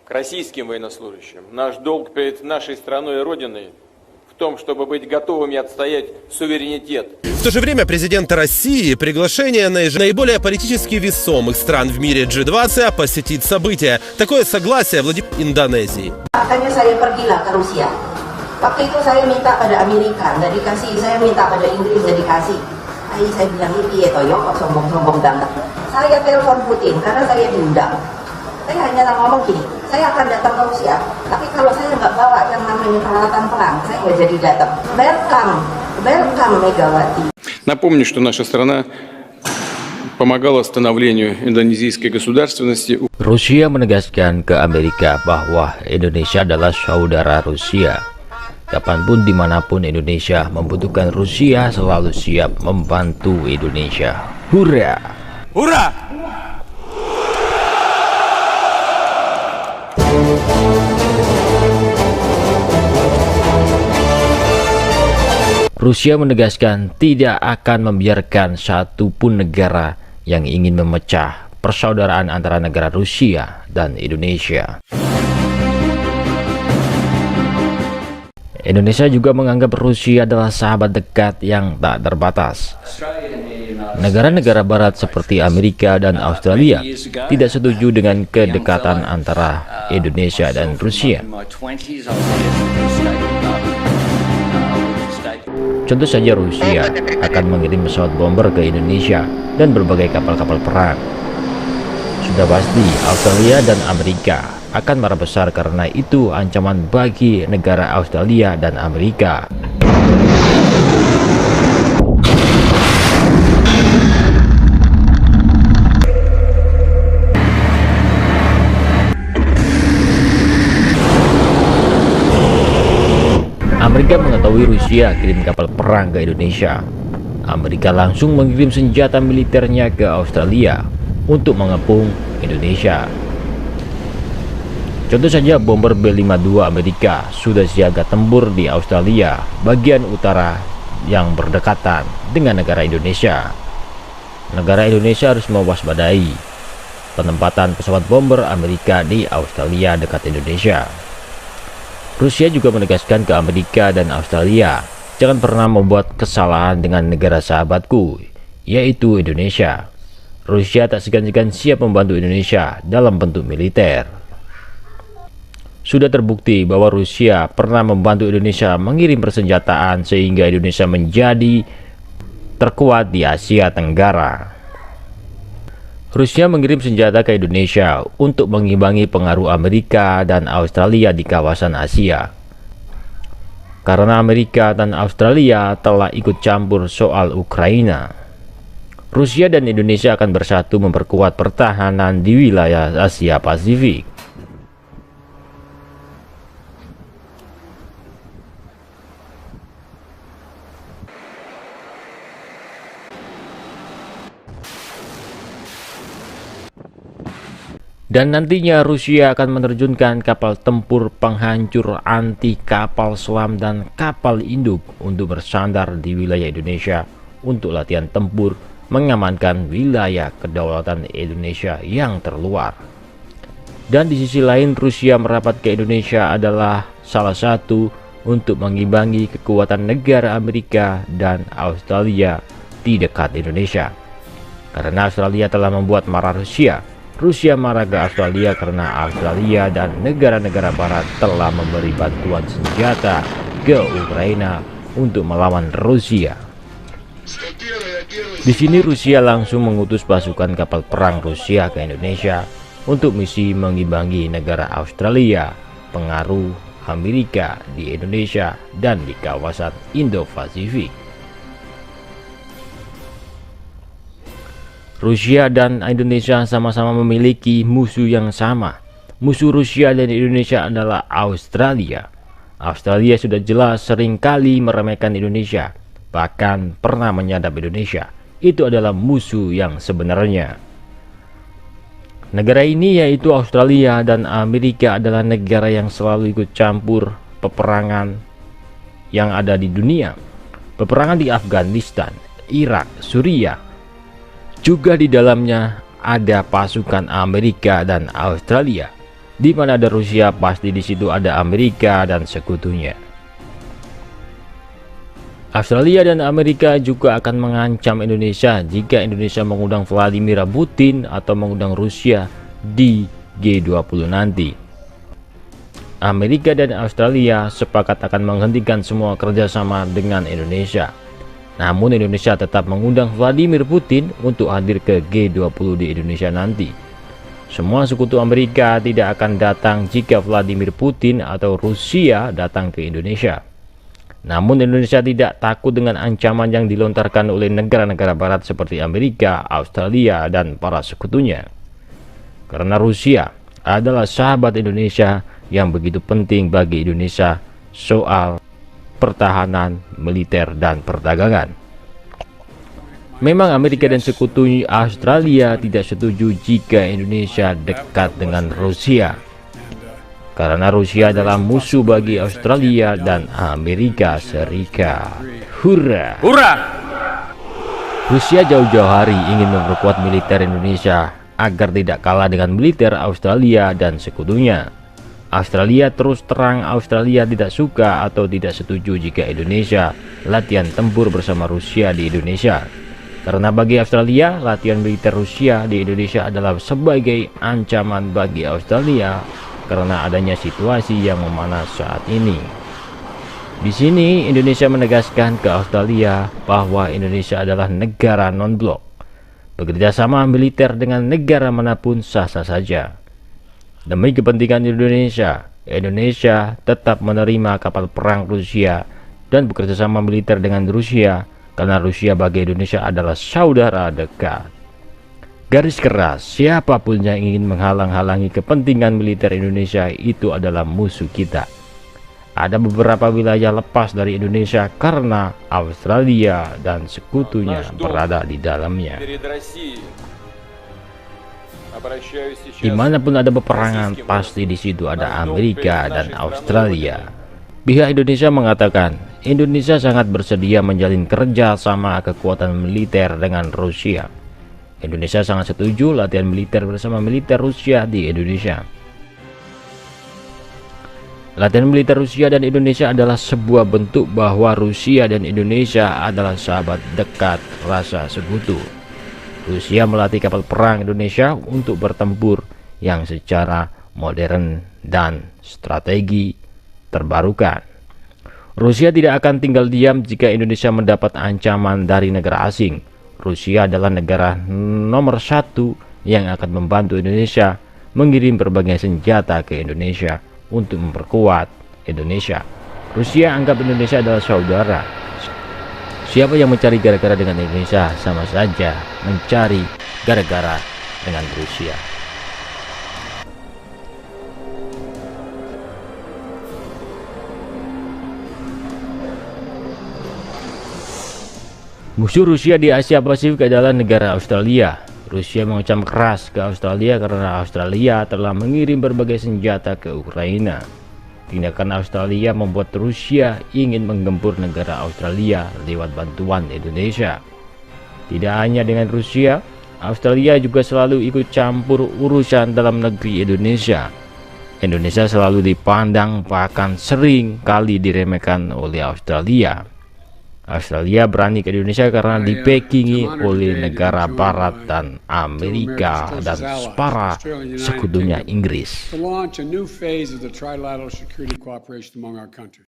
к российским военнослужащим. Наш долг перед нашей страной и Родиной в том, чтобы быть готовыми отстоять суверенитет. В то же время президента России приглашение наиболее политически весомых стран в мире G20 посетить события. Такое согласие Владимир Индонезии. Makanya saya pergilah ke Rusia. Waktu itu saya minta pada Amerika, nggak dikasih. Saya minta pada Inggris, nggak dikasih. Saya bilang, ini ya toyo kok sombong-sombong banget. Saya telepon Putin karena saya diundang. Saya hanya ngomong gini, saya akan datang ke Rusia, tapi kalau saya nggak bawa yang namanya peralatan perang, saya nggak jadi datang. Welcome Megawati. Напомню, что наша страна помогала становлению индонезийской государственности. Rusia menegaskan ke Amerika bahwa Indonesia adalah saudara Rusia. Kapanpun dimanapun Indonesia membutuhkan, Rusia selalu siap membantu Indonesia. Hurra! Ура! Rusia menegaskan tidak akan membiarkan satupun negara yang ingin memecah persaudaraan antara negara Rusia dan Indonesia. Indonesia juga menganggap Rusia adalah sahabat dekat yang tak terbatas. Negara-negara barat seperti Amerika dan Australia tidak setuju dengan kedekatan antara Indonesia dan Rusia. Contoh saja, Rusia akan mengirim pesawat bomber ke Indonesia dan berbagai kapal-kapal perang. Sudah pasti Australia dan Amerika akan marah besar karena itu ancaman bagi negara Australia dan Amerika. Amerika mengetahui Rusia kirim kapal perang ke Indonesia. Amerika langsung mengirim senjata militernya ke Australia untuk mengepung Indonesia. Contoh saja, bomber B-52 Amerika sudah siaga tempur di Australia bagian utara yang berdekatan dengan negara Indonesia. Negara Indonesia harus mewaspadai penempatan pesawat bomber Amerika di Australia dekat Indonesia. Rusia juga menegaskan ke Amerika dan Australia, jangan pernah membuat kesalahan dengan negara sahabatku, yaitu Indonesia. Rusia tak segan-segan siap membantu Indonesia dalam bentuk militer. Sudah terbukti bahwa Rusia pernah membantu Indonesia mengirim persenjataan sehingga Indonesia menjadi terkuat di Asia Tenggara. Rusia mengirim senjata ke Indonesia untuk mengimbangi pengaruh Amerika dan Australia di kawasan Asia. Karena Amerika dan Australia telah ikut campur soal Ukraina, Rusia dan Indonesia akan bersatu memperkuat pertahanan di wilayah Asia Pasifik. Dan nantinya Rusia akan menerjunkan kapal tempur penghancur anti kapal selam dan kapal induk untuk bersandar di wilayah Indonesia untuk latihan tempur mengamankan wilayah kedaulatan Indonesia yang terluar. Dan di sisi lain, Rusia merapat ke Indonesia adalah salah satu untuk mengimbangi kekuatan negara Amerika dan Australia di dekat Indonesia. Karena Australia telah membuat marah Rusia, Rusia marah ke Australia karena Australia dan negara-negara barat telah memberi bantuan senjata ke Ukraina untuk melawan Rusia. Di sini Rusia langsung mengutus pasukan kapal perang Rusia ke Indonesia untuk misi mengimbangi negara Australia, pengaruh Amerika di Indonesia dan di kawasan Indo-Pasifik. Rusia dan Indonesia sama-sama memiliki musuh yang sama. Musuh Rusia dan Indonesia adalah Australia. Australia sudah jelas seringkali meremehkan Indonesia, bahkan pernah menyadap Indonesia. Itu adalah musuh yang sebenarnya. Negara ini, yaitu Australia dan Amerika, adalah negara yang selalu ikut campur peperangan yang ada di dunia. Peperangan di Afghanistan, Irak, Suriah. Juga di dalamnya ada pasukan Amerika dan Australia. Di mana ada Rusia, pasti di situ ada Amerika dan sekutunya. Australia dan Amerika juga akan mengancam Indonesia jika Indonesia mengundang Vladimir Putin atau mengundang Rusia di G20 nanti. Amerika dan Australia sepakat akan menghentikan semua kerjasama dengan Indonesia. Namun Indonesia tetap mengundang Vladimir Putin untuk hadir ke G20 di Indonesia nanti. Semua sekutu Amerika tidak akan datang jika Vladimir Putin atau Rusia datang ke Indonesia. Namun Indonesia tidak takut dengan ancaman yang dilontarkan oleh negara-negara barat seperti Amerika, Australia, dan para sekutunya. Karena Rusia adalah sahabat Indonesia yang begitu penting bagi Indonesia soal pertahanan, militer, dan perdagangan. Memang Amerika dan sekutu Australia tidak setuju jika Indonesia dekat dengan Rusia. Karena Rusia adalah musuh bagi Australia dan Amerika Serikat. Hurra! Ура! Rusia jauh-jauh hari ingin memperkuat militer Indonesia agar tidak kalah dengan militer Australia dan sekutunya. Australia terus terang Australia tidak suka atau tidak setuju jika Indonesia latihan tempur bersama Rusia di Indonesia. Karena bagi Australia, latihan militer Rusia di Indonesia adalah sebagai ancaman bagi Australia karena adanya situasi yang memanas saat ini. Di sini Indonesia menegaskan ke Australia bahwa Indonesia adalah negara non-blok. Bekerja sama militer dengan negara manapun sah-sah saja. Demi kepentingan Indonesia, Indonesia tetap menerima kapal perang Rusia dan bekerja sama militer dengan Rusia karena Rusia bagi Indonesia adalah saudara dekat. Garis keras, siapapun yang ingin menghalang-halangi kepentingan militer Indonesia itu adalah musuh kita. Ada beberapa wilayah lepas dari Indonesia karena Australia dan sekutunya berada di dalamnya. Dimanapun ada peperangan, pasti di situ ada Amerika dan Australia. Pihak Indonesia mengatakan, Indonesia sangat bersedia menjalin kerja sama kekuatan militer dengan Rusia. Indonesia sangat setuju latihan militer bersama militer Rusia di Indonesia. Latihan militer Rusia dan Indonesia adalah sebuah bentuk bahwa Rusia dan Indonesia adalah sahabat dekat rasa sekutu. Rusia melatih kapal perang Indonesia untuk bertempur yang secara modern dan strategi terbarukan. Rusia tidak akan tinggal diam jika Indonesia mendapat ancaman dari negara asing. Rusia adalah negara nomor 1 yang akan membantu Indonesia mengirim berbagai senjata ke Indonesia untuk memperkuat Indonesia. Rusia anggap Indonesia adalah saudara. Siapa yang mencari gara-gara dengan Indonesia sama saja mencari gara-gara dengan Rusia. Musuh Rusia di Asia Pasifik adalah negara Australia. Rusia mengecam keras ke Australia karena Australia telah mengirim berbagai senjata ke Ukraina. Tindakan Australia membuat Rusia ingin menggempur negara Australia lewat bantuan Indonesia. Tidak hanya dengan Rusia, Australia juga selalu ikut campur urusan dalam negeri Indonesia. Indonesia selalu dipandang bahkan sering kali diremehkan oleh Australia. Australia berani ke Indonesia karena dipekingi oleh negara barat dan Amerika dan para sekutunya Inggris.